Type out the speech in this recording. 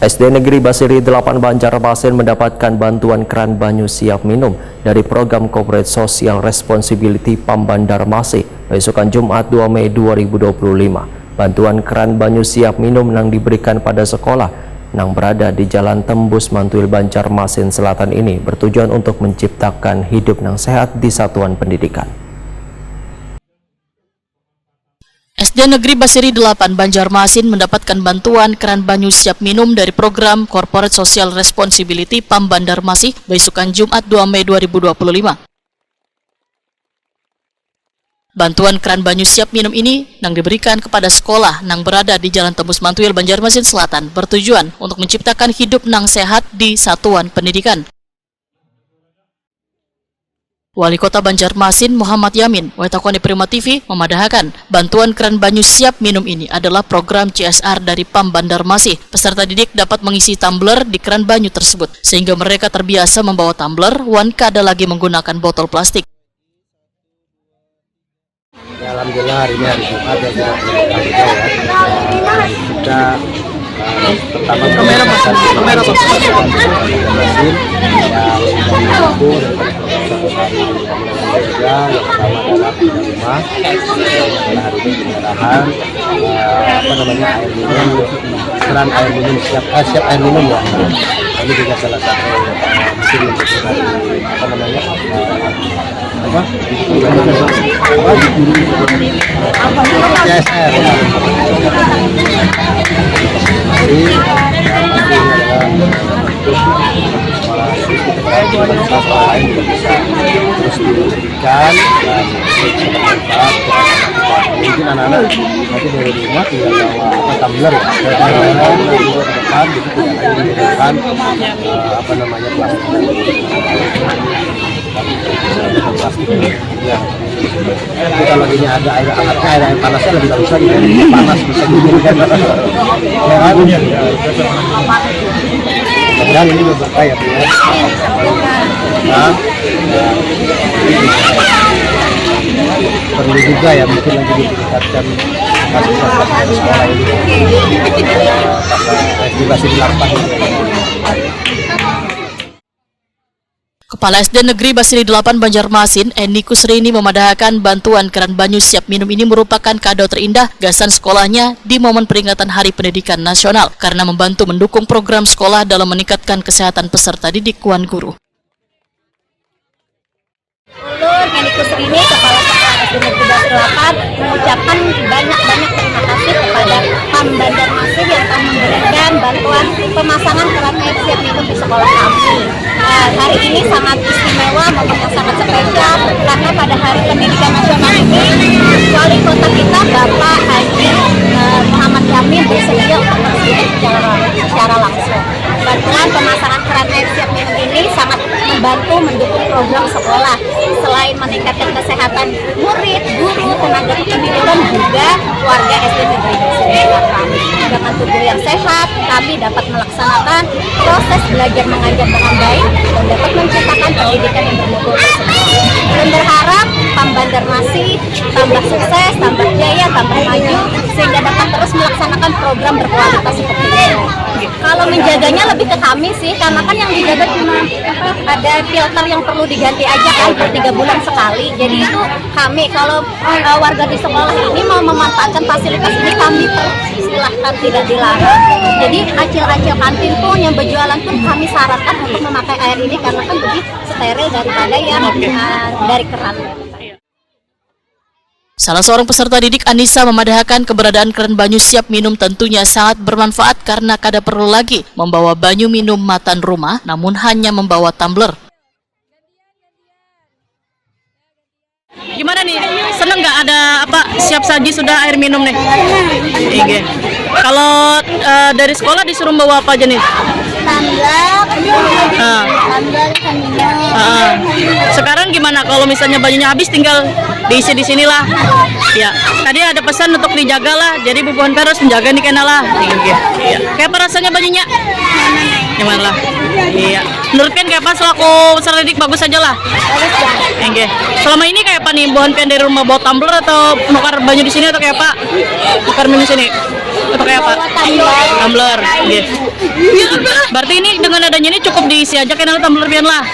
SD Negeri Basiri 8 Banjarmasin mendapatkan bantuan keran banyu siap minum dari program Corporate Social Responsibility PAM Banjarmasin besokan Jumat 2 Mei 2025. Bantuan keran banyu siap minum yang diberikan pada sekolah yang berada di Jalan Tembus Mantuil Banjarmasin Selatan ini bertujuan untuk menciptakan hidup yang sehat di satuan pendidikan. SD Negeri Basiri 8 Banjarmasin mendapatkan bantuan keran banyu siap minum dari program Corporate Social Responsibility PAM Banjarmasin besokan Jumat 2 Mei 2025. Bantuan keran banyu siap minum ini yang diberikan kepada sekolah yang berada di Jalan Tembus Mantuil Banjarmasin Selatan bertujuan untuk menciptakan hidup yang sehat di satuan pendidikan. Wali Kota Banjarmasin Muhammad Yamin, Waitakoni Prima TV, memadahkan bantuan keran banyu siap minum ini adalah program CSR dari PAM Banjarmasin. Peserta didik dapat mengisi tumbler di keran banyu tersebut, sehingga mereka terbiasa membawa tumbler, kada lagi menggunakan botol plastik. Ya, alhamdulillah hari ini hari Jumat ya kita pertama kamera mesin yang mampu yang pertama adalah rumah hari ini penyerahan air minum keran air minum siap air minum ya. Ini juga salah satu mesin untuk CSR terus diberikan dan bermanfaat mungkin anak-anak nanti dari rumah tinggal bawa tumbler ya depan gitu tidak lagi digunakan plastik ya. Tapi kalau ini ada air hangatnya, air panasnya lebih bagus lagi, panas bisa didirikan ya kan? Kemudian ini berkah ya perlu juga ya mungkin lagi ditingkatkan fasilitas sekolah ini SD Basiri 8 ini. Kepala SD Negeri Basiri 8 Banjarmasin, Eni Kusrini memadahkan bantuan keran banyu siap minum ini merupakan kado terindah gasan sekolahnya di momen peringatan Hari Pendidikan Nasional karena membantu mendukung program sekolah dalam meningkatkan kesehatan peserta didik wan guru. Eni Kusrini, Kepala Sekolah SD Negeri Basiri 8, mengucapkan banyak terima kasih kepada PAM Banjarmasin yang telah memberikan bantuan pemasangan keran air siap minum di sekolah kami. Hari ini sangat istimewa, momen yang sangat spesial karena pada Hari Pendidikan Nasional ini Wali Kota kita Bapak Haji Muhammad Yamin bersedia untuk meresmikan secara langsung. Bantuan pemasangan keran air siap minum ini sangat membantu mendukung program sekolah. Selain meningkatkan kesehatan murid, guru, tenaga kependidikan juga warga SD Negeri Basiri 8. Dengan tubuh yang sehat, kami dapat melaksanakan proses belajar mengajar dengan baik dan dapat menciptakan pendidikan yang bermutu semua. Dan berharap PAM Banjarmasin tambah sukses, tambah jaya, tambah maju sehingga dapat terus melaksanakan program berkualitas seperti ini. Kalau menjaganya lebih ke kami sih, karena kan yang dijaga cuma ada filter yang perlu diganti aja kan per 3 bulan sekali. Jadi itu kami kalau warga di sekolah ini mau memanfaatkan fasilitas ini kami silahkan, tidak dilarang. Jadi acil-acil kantin pun yang berjualan pun kami syaratkan untuk memakai air ini karena kan lebih steril daripada yang dari keran. Salah seorang peserta didik Anissa memadahkan keberadaan keran banyu siap minum tentunya sangat bermanfaat karena kada perlu lagi membawa banyu minum matan rumah, namun hanya membawa tumbler. Gimana nih? Seneng nggak ada siap saji sudah air minum nih? Iya. Kalau dari sekolah disuruh bawa apa aja nih? Tumbler, Sekarang gimana kalau misalnya bajunya habis tinggal diisi di sinilah. Ya, tadi ada pesan untuk dijaga lah. Jadi Bu Puan harus menjaga nih kena lah. Iya. Kayak apa rasanya bajunya? Nyaman lah. Iya. Menurut kan kayak apa selaku peserta didik bagus aja lah. Oke. Selama ini kayak apa nih Bu Pian dari rumah bawa tumbler atau nukar baju di sini atau kayak apa? Nukar minum sini. pakai apa? Tumbler. Berarti ini dengan adanya ini cukup diisi aja kenal tumbler pian lah.